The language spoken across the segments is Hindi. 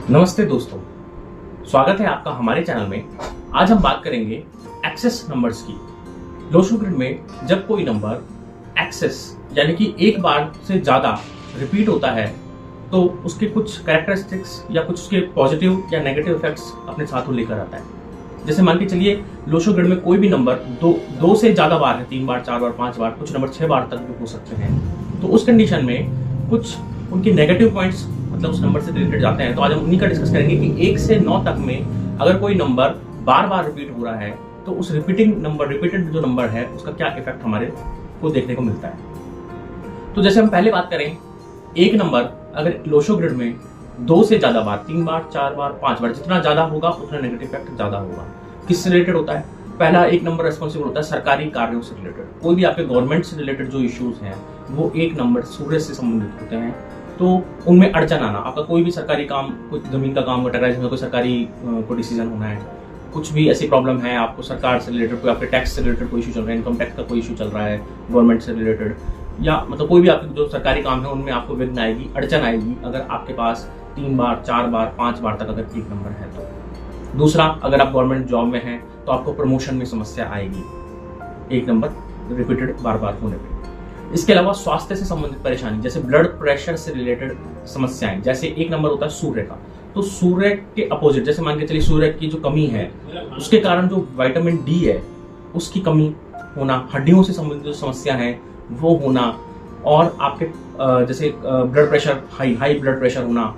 नमस्ते दोस्तों, स्वागत है आपका हमारे चैनल में। आज हम बात करेंगे एक्सेस नंबर्स की। लोशो ग्रिड में जब कोई नंबर एक्सेस यानी कि एक बार से ज़्यादा रिपीट होता है तो उसके कुछ कैरेक्टरिस्टिक्स या कुछ उसके पॉजिटिव या नेगेटिव इफेक्ट्स अपने साथ लेकर आता है। जैसे मान के चलिए लोशो ग्रिड में कोई भी नंबर दो से ज़्यादा बार है, 3 बार, 4 बार, 5 बार, कुछ नंबर 6 बार तक भी हो सकते हैं। तो उस कंडीशन में कुछ उनके नेगेटिव पॉइंट्स मतलब उस नंबर से रिलेटेड जाते हैं। तो आज हम उन्हीं का डिस्कस करेंगे कि 1 से 9 तक में अगर कोई नंबर बार बार रिपीट हो रहा है तो उस रिपीटेड जो नंबर है उसका क्या इफेक्ट हमारे को देखने को मिलता है। तो जैसे हम पहले बात करें, एक नंबर अगर लोशो ग्रिड में 2 से ज्यादा बार, 3 बार, 4 बार, 5 बार, जितना ज्यादा होगा उतना नेगेटिव इफेक्ट ज्यादा होगा। किससे रिलेटेड होता है? पहला एक नंबर रेस्पॉन्सिबल होता है सरकारी कार्यों से रिलेटेड। कोई भी आपके गवर्नमेंट से रिलेटेड जो इश्यूज हैं वो एक नंबर सूर्य से संबंधित होते हैं। तो उनमें अड़चन आना, आपका कोई भी सरकारी काम, कोई जमीन का काम वगैरह, जिसमें कोई सरकारी को डिसीजन होना है, कुछ भी ऐसी प्रॉब्लम है आपको सरकार से रिलेटेड, कोई आपके टैक्स से रिलेटेड कोई इशू चल रहा है, इनकम टैक्स का कोई इशू चल रहा है गवर्नमेंट से रिलेटेड, या मतलब कोई भी आपके जो सरकारी काम है उनमें आपको विघ्न आएगी, अड़चन आएगी अगर आपके पास 3 बार, 4 बार, 5 बार तक अगर एक नंबर है तो। दूसरा, अगर आप गवर्नमेंट जॉब में हैं तो आपको प्रमोशन में समस्या आएगी एक नंबर रिपीटेड बार बार होने पर। इसके अलावा स्वास्थ्य से संबंधित परेशानी, जैसे ब्लड प्रेशर से रिलेटेड समस्याएं, जैसे एक नंबर होता है सूर्य का, तो सूर्य के अपोजिट, जैसे मान के चलिए सूर्य की जो कमी है उसके कारण जो विटामिन डी है उसकी कमी होना, हड्डियों से संबंधित जो समस्या है वो होना, और आपके जैसे blood pressure high blood pressure होना,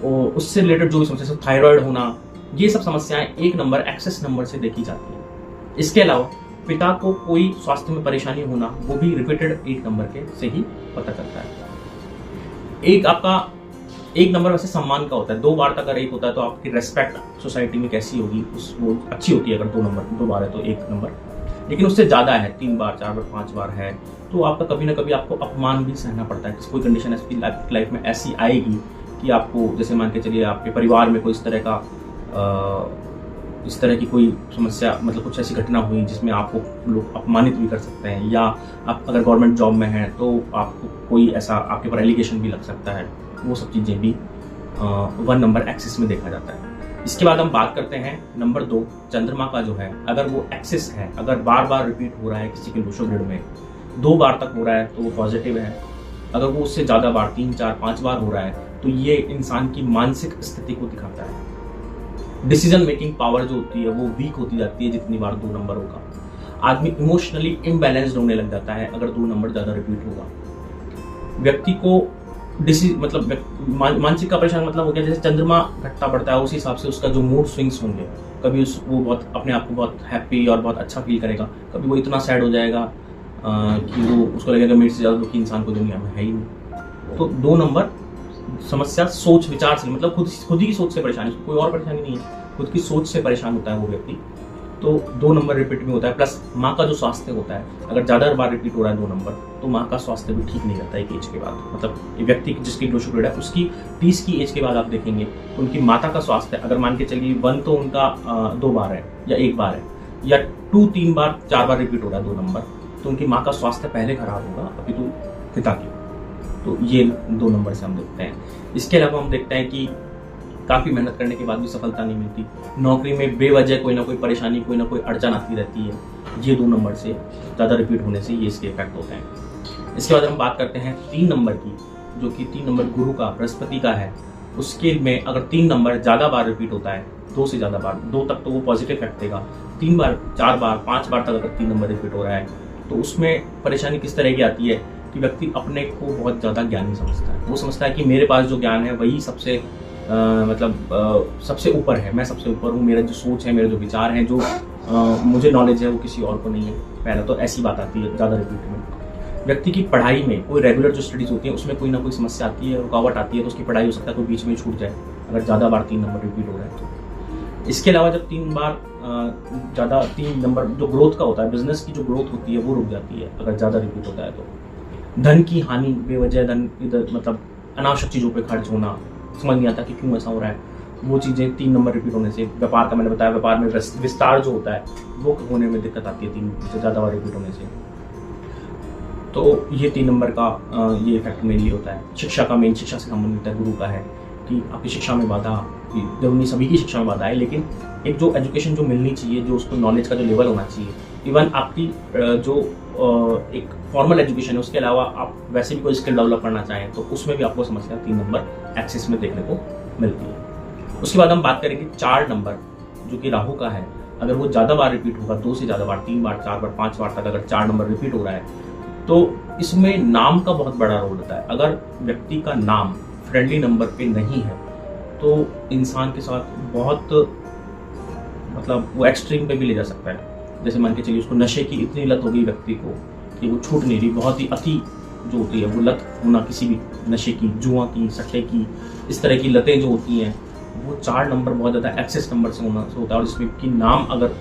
उससे रिलेटेड जो भी समस्या, थायराइड होना, ये सब समस्याएं एक नंबर एक्सेस नंबर से देखी जाती है। इसके अलावा पिता को कोई स्वास्थ्य में परेशानी होना, वो भी रिपीटेड एक नंबर के से ही पता चलता है। एक आपका एक नंबर वैसे सम्मान का होता है, 2 बार तक अगर एक होता है तो आपकी रेस्पेक्ट सोसाइटी में कैसी होगी, वो अच्छी होती है। अगर 2 बार है तो एक नंबर, लेकिन उससे ज्यादा है, 3 बार, 4 बार, 5 बार है तो आपका कभी ना कभी आपको अपमान भी सहना पड़ता है। कोई कंडीशन ऐसी लाइफ में ऐसी आएगी कि आपको, जैसे मान के चलिए आपके परिवार में कोई इस तरह की कोई समस्या, मतलब कुछ ऐसी घटना हुई जिसमें आपको लोग अपमानित भी कर सकते हैं, या आप अगर गवर्नमेंट जॉब में हैं तो आपको कोई ऐसा आपके ऊपर एलिगेशन भी लग सकता है। वो सब चीज़ें भी 1 नंबर एक्सिस में देखा जाता है। इसके बाद हम बात करते हैं नंबर 2, चंद्रमा का जो है, अगर वो एक्सिस है, अगर बार बार रिपीट हो रहा है किसी के लोशो ग्रिड में 2 बार तक हो रहा है तो वो पॉजिटिव है। अगर वो उससे ज़्यादा बार, 3, 4, 5 बार हो रहा है तो ये इंसान की मानसिक स्थिति को दिखाता है। डिसीजन मेकिंग पावर जो होती है वो वीक होती जाती है जितनी बार 2 नंबर होगा। आदमी इमोशनली इम्बैलेंस्ड होने लग जाता है अगर 2 नंबर ज्यादा रिपीट होगा। व्यक्ति को मानसिक का परेशान मतलब हो गया, जैसे चंद्रमा घटता बढ़ता है उस हिसाब से उसका जो मूड स्विंग्स होंगे, कभी वो बहुत अपने आप को बहुत हैप्पी और बहुत अच्छा फील करेगा, कभी वो इतना सैड हो जाएगा कि वो उसको लगेगा मेरे से ज्यादा दुखी इंसान को दुनिया में है ही नहीं। तो 2 नंबर समस्या सोच विचार से, मतलब खुद ही सोच से परेशानी, कोई और परेशानी नहीं है, खुद की सोच से परेशान होता है वो व्यक्ति। तो 2 नंबर रिपीट में होता है। प्लस माँ का जो स्वास्थ्य होता है, अगर ज्यादा बार रिपीट हो रहा है 2 नंबर तो माँ का स्वास्थ्य भी ठीक नहीं रहता एक एज के बाद। मतलब व्यक्ति जिसकी लोशो ग्रिड है उसकी 30 की एज के बाद आप देखेंगे तो उनकी माता का स्वास्थ्य, अगर मान के चलिए 1 तो उनका 2 बार है या 1 बार है, या 2, 3 बार, 4 बार रिपीट हो रहा है 2 नंबर, तो उनकी माँ का स्वास्थ्य पहले खराब होगा अभी तो पिता की। तो ये 2 नंबर से हम देखते हैं। इसके अलावा हम देखते हैं कि काफ़ी मेहनत करने के बाद भी सफलता नहीं मिलती, नौकरी में बेवजह कोई ना कोई परेशानी, कोई ना कोई अड़चन आती रहती है। ये 2 नंबर से ज़्यादा रिपीट होने से ये इसके इफेक्ट होते हैं। इसके बाद हम बात करते हैं 3 नंबर की, जो कि 3 नंबर गुरु का, बृहस्पति का है। उसके में अगर 3 नंबर ज़्यादा बार रिपीट होता है, 2 से ज़्यादा बार, 2 तक तो वो पॉजिटिव इफेक्ट देगा, 3 बार, 4 बार, 5 बार तक अगर 3 नंबर रिपीट हो रहा है तो उसमें परेशानी किस तरह की आती है कि व्यक्ति अपने को बहुत ज़्यादा ज्ञानी समझता है। वो समझता है कि मेरे पास जो ज्ञान है वही सबसे सबसे ऊपर है, मैं सबसे ऊपर हूँ, मेरा जो सोच है, मेरे जो विचार हैं, जो मुझे नॉलेज है वो किसी और को नहीं है। पहला तो ऐसी बात आती है ज़्यादा रिपीट में। व्यक्ति की पढ़ाई में कोई रेगुलर जो स्टडीज होती है उसमें कोई ना कोई समस्या आती है, रुकावट आती है, तो उसकी पढ़ाई हो सकता है कोई बीच में छूट जाए अगर ज़्यादा बार 3 नंबर रिपीट हो रहा है तो। इसके अलावा जब 3 बार ज़्यादा 3 नंबर जो ग्रोथ का होता है, बिजनेस की जो ग्रोथ होती है वो रुक जाती है अगर ज़्यादा रिपीट होता है तो। धन की हानि, बेवजह धन इधर मतलब अनावश्यक चीज़ों पे खर्च होना, समझ नहीं आता कि क्यों ऐसा हो रहा है, वो चीज़ें 3 नंबर रिपीट होने से। व्यापार का मैंने बताया, व्यापार में विस्तार जो होता है वो होने में दिक्कत आती है 3 से ज़्यादा बार रिपीट होने से। तो ये 3 नंबर का ये इफेक्ट मेनली होता है। शिक्षा का मेन, शिक्षा से संबंधित है, गुरु का है कि आपकी शिक्षा में बाधा, जरूरी नहीं सभी की शिक्षा में बाधा है, लेकिन एक जो एजुकेशन जो मिलनी चाहिए, जो उसको नॉलेज का जो लेवल होना चाहिए, इवन आपकी जो एक फॉर्मल एजुकेशन है उसके अलावा आप वैसे भी कोई स्किल डेवलप करना चाहें तो उसमें भी आपको समस्या 3 नंबर एक्सेस में देखने को मिलती है। उसके बाद हम बात करेंगे 4 नंबर, जो कि राहु का है। अगर वो ज़्यादा बार रिपीट होगा, 2 से ज़्यादा बार, 3 बार, 4 बार, 5 बार तक अगर 4 नंबर रिपीट हो रहा है तो इसमें नाम का बहुत बड़ा रोल होता है। अगर व्यक्ति का नाम फ्रेंडली नंबर पे नहीं है तो इंसान के साथ बहुत मतलब वो एक्सट्रीम पे भी ले जा सकता है। जैसे मान के चलिए उसको नशे की इतनी लत हो गई व्यक्ति को कि वो छूट नहीं रही, बहुत ही अति जो होती है वो लत होना, किसी भी नशे की, जुआ की, सट्टे की, इस तरह की लतें जो होती हैं वो 4 नंबर बहुत ज़्यादा एक्सेस नंबर से होता है। और इसमें कि नाम अगर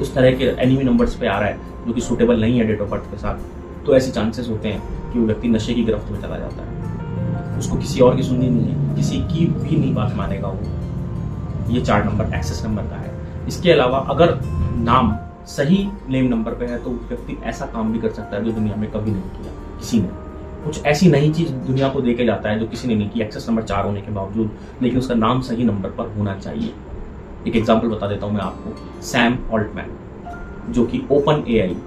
उस तरह के एनिमी नंबर्स पे आ रहा है जो कि सूटेबल नहीं है डेट ऑफ बर्थ के साथ, तो ऐसे चांसेस होते हैं कि वो व्यक्ति नशे की गिरफ्त में चला जाता है। उसको किसी और की सुननी नहीं है, किसी की भी नहीं बात मानेगा वो। ये 4 नंबर एक्सेस नंबर का है। इसके अलावा अगर नाम सही नेम नंबर पे है तो व्यक्ति ऐसा काम भी कर सकता है जो दुनिया में कभी नहीं किया किसी ने। कुछ ऐसी नई चीज दुनिया को देके जाता है जो किसी ने नहीं की, एक्सेस नंबर 4 होने के बावजूद, लेकिन उसका नाम सही नंबर पर होना चाहिए। एक एग्जांपल बता देता हूं मैं आपको, सैम ऑल्टमैन, जो कि ओपन एआई,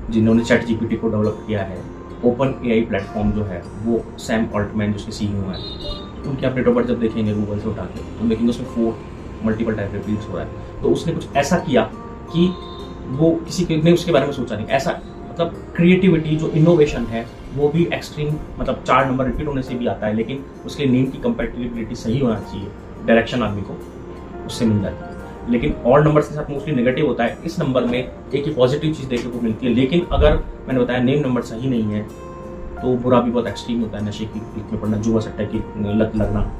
जिन्होंने चैट जीपीटी को डेवलप किया है, ओपन एआई प्लेटफॉर्म जो है वो सैम ऑल्टमैन जिसके सीईओ हैं, उनके आप डेट ऑफ बर्थ जब देखेंगे गूगल से उठा के तो देखेंगे उसमें 4 मल्टीपल टाइप रिपीट्स हो रहा है। तो उसने कुछ ऐसा किया कि वो किसी ने उसके बारे में सोचा नहीं। ऐसा मतलब क्रिएटिविटी जो इनोवेशन है वो भी एक्सट्रीम, मतलब 4 नंबर रिपीट होने से भी आता है, लेकिन उसके नेम की कंपैटिबिलिटी सही होना चाहिए, डायरेक्शन आदमी को उससे मिल जाती है। लेकिन और नंबर के साथ मोस्टली नेगेटिव होता है। इस नंबर में एक ही पॉजिटिव चीज़ देखने को मिलती है, लेकिन अगर मैंने बताया नेम नंबर सही नहीं है तो बुरा भी बहुत एक्सट्रीम होता है, नशे की पीक में पड़ना, जुआ सट्टा की लत लगना,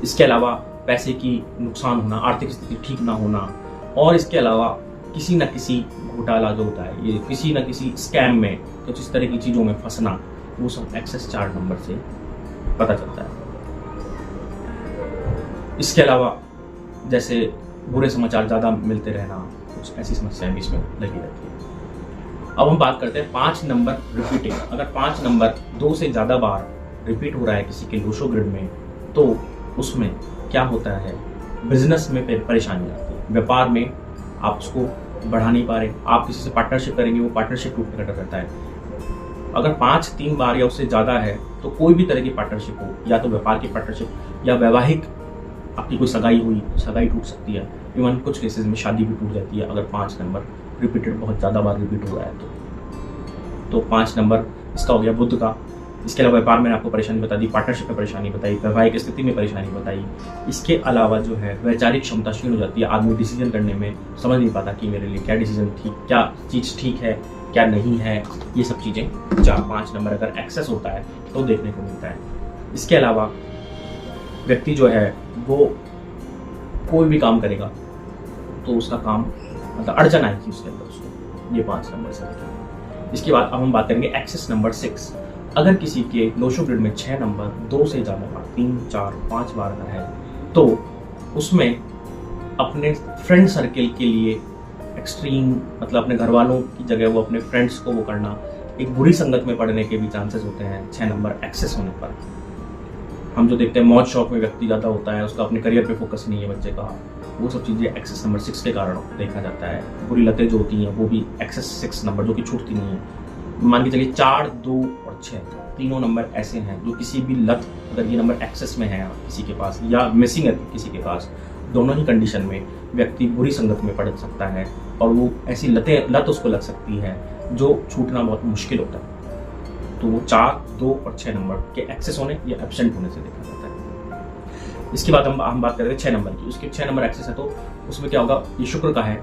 इसके अलावा पैसे की नुकसान होना, आर्थिक स्थिति ठीक ना होना, और इसके अलावा किसी न किसी घोटाला जो होता है, ये किसी न किसी स्कैम में, कुछ इस तरह की चीज़ों में फंसना, वो सब एक्सेस 4 नंबर से पता चलता है। इसके अलावा जैसे बुरे समाचार ज़्यादा मिलते रहना, कुछ ऐसी समस्याएं भी इसमें लगी रहती है। अब हम बात करते हैं 5 नंबर रिपीटिंग। अगर 5 नंबर 2 से ज़्यादा बार रिपीट हो रहा है किसी के लोशो ग्रिड में तो उसमें क्या होता है, बिजनेस में परेशानी आती है, व्यापार में आप उसको बढ़ा नहीं पा रहे, आप किसी से पार्टनरशिप करेंगे वो पार्टनरशिप टूटने का डर रहता है। अगर 5-3 बार या उससे ज़्यादा है तो कोई भी तरह की पार्टनरशिप हो, या तो व्यापार की पार्टनरशिप या वैवाहिक, आपकी कोई सगाई हुई, सगाई टूट सकती है, इवन कुछ केसेस में शादी भी टूट जाती है अगर 5 नंबर रिपीटेड बहुत ज़्यादा बार रिपीट हो रहा है तो 5 नंबर इसका हो गया बुध का। इसके अलावा व्यापार में आपको परेशानी बता दी, पार्टनरशिप में परेशानी बताई, वैवाहिक स्थिति में परेशानी बताई। इसके अलावा जो है वैचारिक क्षमता क्षीण हो जाती है, आदमी डिसीजन करने में समझ नहीं पाता कि मेरे लिए क्या डिसीजन ठीक, क्या चीज़ ठीक है क्या नहीं है, ये सब चीज़ें 4-5 नंबर अगर एक्सेस होता है तो देखने को मिलता है। इसके अलावा व्यक्ति जो है वो कोई भी काम करेगा तो उसका काम मतलब अड़चन आएगी उसके अंदर उसको, ये 5 नंबर से देखेंगे। इसके बाद अब हम बात करेंगे एक्सेस नंबर 6। अगर किसी के लोशो ग्रिड में 6 नंबर 2 से ज़्यादा बार, 3, 4, 5 बार अगर है तो उसमें अपने फ्रेंड सर्किल के लिए एक्सट्रीम, मतलब अपने घर वालों की जगह वो अपने फ्रेंड्स को वो करना, एक बुरी संगत में पड़ने के भी चांसेस होते हैं 6 नंबर एक्सेस होने पर। हम जो देखते हैं मौज शौक में व्यक्ति ज़्यादा होता है, उसका अपने करियर पे फोकस नहीं है बच्चे का, वो सब चीज़ें एक्सेस नंबर 6 के कारण देखा जाता है। बुरी लतें जो होती हैं वो भी एक्सेस 6 नंबर जो कि छूटती नहीं है। मान के चलिए 4, 2 और 6 तीनों नंबर ऐसे हैं जो किसी भी लत, अगर ये नंबर एक्सेस में है किसी के पास या मिसिंग है किसी के पास, दोनों ही कंडीशन में व्यक्ति बुरी संगत में पड़ सकता है और वो ऐसी लत उसको लग सकती है जो छूटना बहुत मुश्किल होता है। तो वो 4, 2 और 6 नंबर के एक्सेस होने या एब्सेंट होने से देखा जाता है। इसके बाद हम बात करेंगे 6 नंबर की। उसके 6 नंबर एक्सेस है तो उसमें क्या होगा, ये शुक्र का है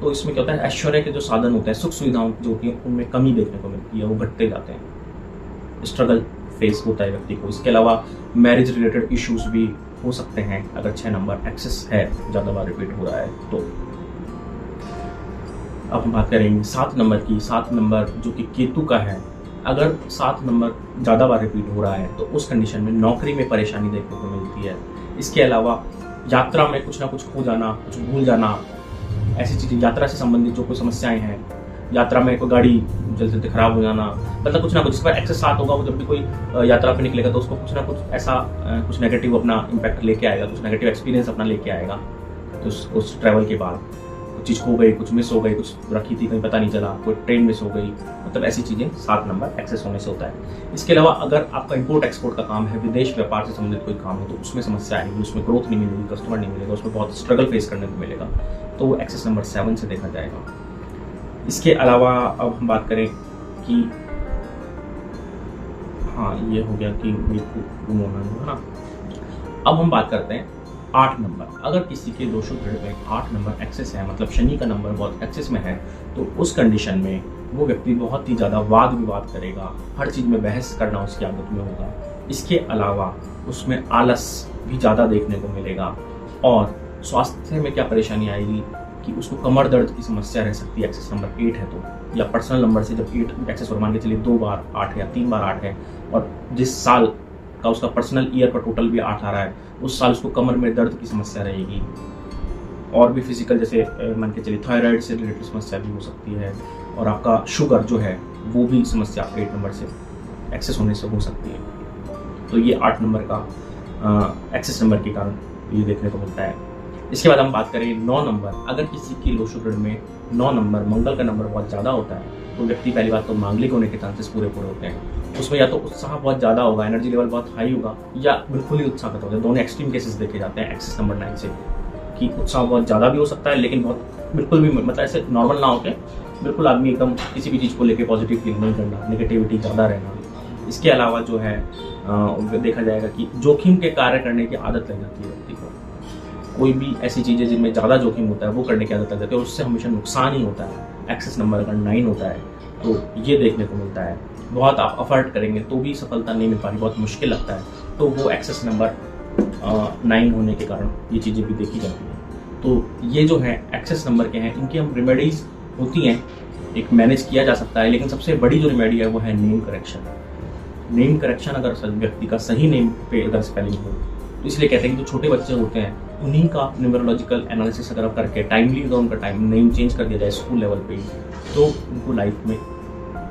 तो इसमें क्या होता है, ऐश्वर्य के जो साधन होते हैं, सुख सुविधाओं जो होती हैं उनमें कमी देखने को मिलती है, वो घटते जाते हैं, स्ट्रगल फेस होता है व्यक्ति को। इसके अलावा मैरिज रिलेटेड इश्यूज भी हो सकते हैं अगर 6 नंबर एक्सेस है, ज़्यादा बार रिपीट हो रहा है तो। अब हम बात करेंगे 7 नंबर की। 7 नंबर जो कि केतु का है, अगर 7 नंबर ज़्यादा बार रिपीट हो रहा है तो उस कंडीशन में नौकरी में परेशानी देखने को मिलती है। इसके अलावा यात्रा में कुछ ना कुछ खो जाना, कुछ भूल जाना, ऐसी चीज़ें, यात्रा से संबंधित जो कोई समस्याएं हैं, यात्रा में कोई गाड़ी चलते चलते खराब हो जाना, मतलब कुछ ना कुछ। जिसका एक्सेस 7 होगा वो जब भी कोई यात्रा पे निकलेगा तो उसको कुछ ना कुछ ऐसा कुछ नेगेटिव अपना इम्पैक्ट लेके आएगा, कुछ नेगेटिव एक्सपीरियंस अपना लेके आएगा। तो उस ट्रैवल के बाद कुछ चीज़ खो गई, कुछ मिस हो गई, कुछ रखी थी कहीं पता नहीं चला, कोई ट्रेन मिस हो गई, मतलब ऐसी चीज़ें 7 नंबर एक्सेस होने से होता है। इसके अलावा अगर आपका इंपोर्ट एक्सपोर्ट का काम है, विदेश व्यापार से संबंधित कोई काम है, तो उसमें समस्या आएगी, उसमें ग्रोथ नहीं मिलेगी, कस्टमर नहीं मिलेगा, उसमें बहुत स्ट्रगल फेस करने को मिलेगा, तो वो एक्सेस नंबर 7 से देखा जाएगा। इसके अलावा अब हम बात करें कि हाँ, ये हो गया कि गुम होना है ना। अब हम बात करते हैं 8 नंबर। अगर किसी के दोषो ग्रिड में 8 नंबर एक्सेस है, मतलब शनि का नंबर बहुत एक्सेस में है, तो उस कंडीशन में वो व्यक्ति बहुत ही ज़्यादा वाद विवाद करेगा, हर चीज़ में बहस करना उसकी आदत में होगा। इसके अलावा उसमें आलस भी ज़्यादा देखने को मिलेगा, और स्वास्थ्य में क्या परेशानी आएगी कि उसको कमर दर्द की समस्या रह सकती है एक्सेस नंबर 8 है तो, या पर्सनल नंबर से जब 8 एक्सेस और मान के चलिए 2 बार 8 है या 3 बार 8 है, और जिस साल का उसका पर्सनल ईयर का टोटल भी 8 आ रहा है, उस साल उसको कमर में दर्द की समस्या रहेगी। और भी फिजिकल जैसे मान के चलिए थायराइड से रिलेटेड समस्या भी हो सकती है, और आपका शुगर जो है वो भी समस्या 8 नंबर से एक्सेस होने से हो सकती है। तो ये 8 नंबर का एक्सेस नंबर के कारण ये देखने को मिलता है। इसके बाद हम बात करें 9 नंबर। अगर किसी की लोशो ग्रिड में 9 नंबर, मंगल का नंबर बहुत ज़्यादा होता है, तो व्यक्ति पहली बात तो मांगलिक होने के चांसेस पूरे होते हैं। उसमें या तो उत्साह बहुत ज़्यादा होगा, एनर्जी लेवल बहुत हाई होगा, या बिल्कुल ही उत्साह खत्म होगा। दोनों एक्सट्रीम केसेस देखे जाते हैं एक्सेस नंबर 9 से, कि उत्साह बहुत ज़्यादा भी हो सकता है, लेकिन बहुत बिल्कुल भी मतलब ऐसे नॉर्मल ना होकर बिल्कुल आदमी एकदम किसी भी चीज़ को लेकर पॉजिटिव फील नहीं करना, नेगेटिविटी ज़्यादा रहना। इसके अलावा जो है देखा जाएगा कि जोखिम के कार्य करने की आदत लग जाती है व्यक्ति को। कोई भी ऐसी चीज़ें जिनमें ज़्यादा जोखिम होता है वो करने की आदत लग जाती है, और उससे हमेशा नुकसान ही होता है। एक्सेस नंबर अगर 9 होता है तो ये देखने को मिलता है। बहुत आप अफर्ट करेंगे तो भी सफलता नहीं मिल पा रही, बहुत मुश्किल लगता है, तो वो एक्सेस नंबर 9 होने के कारण ये चीज़ें भी देखी जाती हैं। तो ये जो है एक्सेस नंबर के हैं, इनकी हम रेमेडीज होती हैं, एक मैनेज किया जा सकता है, लेकिन सबसे बड़ी जो रेमेडी है वो है नेम करेक्शन। नेम करेक्शन अगर व्यक्ति का सही नेम पे अगर स्पेलिंग हो, तो इसलिए कहते हैं कि जो छोटे बच्चे होते हैं उन्हीं का न्यूमरोलॉजिकल एनालिसिस अगर करके टाइमली अगर उनका टाइम नेम चेंज कर दिया जाए स्कूल लेवल पे, तो उनको लाइफ में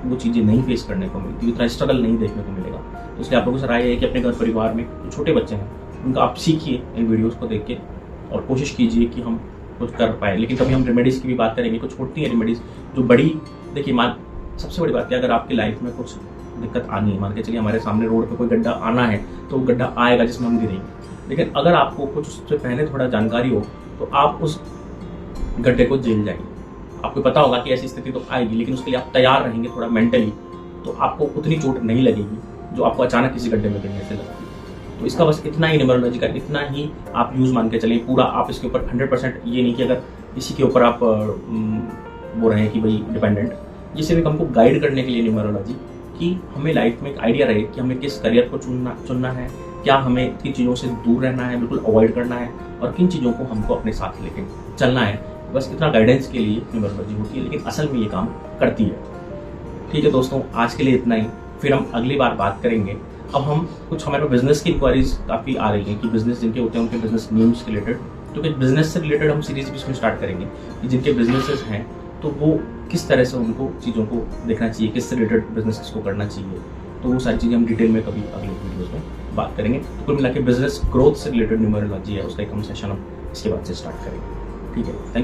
वो चीज़ें नहीं फेस करने को मिलती, उतना स्ट्रगल नहीं देखने को मिलेगा। तो इसलिए आप लोगों से राय है कि अपने घर परिवार में जो छोटे बच्चे हैं उनका आप सीखिए इन वीडियोज़ को देख के, और कोशिश कीजिए कि हम कुछ कर पाए। लेकिन कभी हम रेमेडीज़ की भी बात करेंगे, कुछ होती हैं रेमेडीज़ जो बड़ी, देखिए सबसे बड़ी बात है, अगर आपकी लाइफ में कुछ दिक्कत आनी है, मान के चलिए हमारे सामने रोड पे कोई गड्ढा आना है, तो गड्ढा आएगा जिसमें हम गिरेंगे, लेकिन अगर आपको कुछ उससे पहले थोड़ा जानकारी हो तो आप उस गड्ढे को झेल जाएंगे। आपको पता होगा कि ऐसी स्थिति तो आएगी, लेकिन उसके लिए आप तैयार रहेंगे थोड़ा मेंटली, तो आपको उतनी चोट नहीं लगेगी जो आपको अचानक किसी गड्ढे में गिरने से लगती है। तो इसका बस इतना ही न्यूमरोलॉजी का इतना ही आप यूज़ मान के चलिए, पूरा आप इसके ऊपर 100% ये नहीं कि अगर इसी के ऊपर आप वो रहें कि भाई डिपेंडेंट, ये सिर्फ हमको गाइड करने के लिए न्यूमरोलॉजी, कि हमें लाइफ में एक आइडिया रहे कि हमें किस करियर को चुनना है, क्या हमें किन चीज़ों से दूर रहना है, बिल्कुल अवॉइड करना है, और किन चीज़ों को हमको अपने साथ लेके चलना है। बस इतना गाइडेंस के लिए न्यूमरोलॉजी होती है, लेकिन असल में ये काम करती है। ठीक है दोस्तों, आज के लिए इतना ही, फिर हम अगली बार बात करेंगे। अब हम कुछ हमारे बिजनेस की इंक्वायरीज काफ़ी आ रही हैं कि बिजनेस जिनके होते हैं उनके बिजनेस नेम्स के रिलेटेड, तो फिर बिजनेस से रिलेटेड हम सीरीज भी इसमें स्टार्ट करेंगे कि जिनके बिजनेसेस हैं तो वो किस तरह से उनको चीज़ों को देखना चाहिए, किस रिलेटेड बिजनेस को करना चाहिए। तो वो सारी चीज़ें हम डिटेल में कभी अगले वीडियोस में बात करेंगे। तो कुल मिला के बिजनेस ग्रोथ से रिलेटेड न्यूमरोलॉजी है, उसका एक हम सेशन हम इसके बाद से स्टार्ट करेंगे। ठीक है, थैंक यू।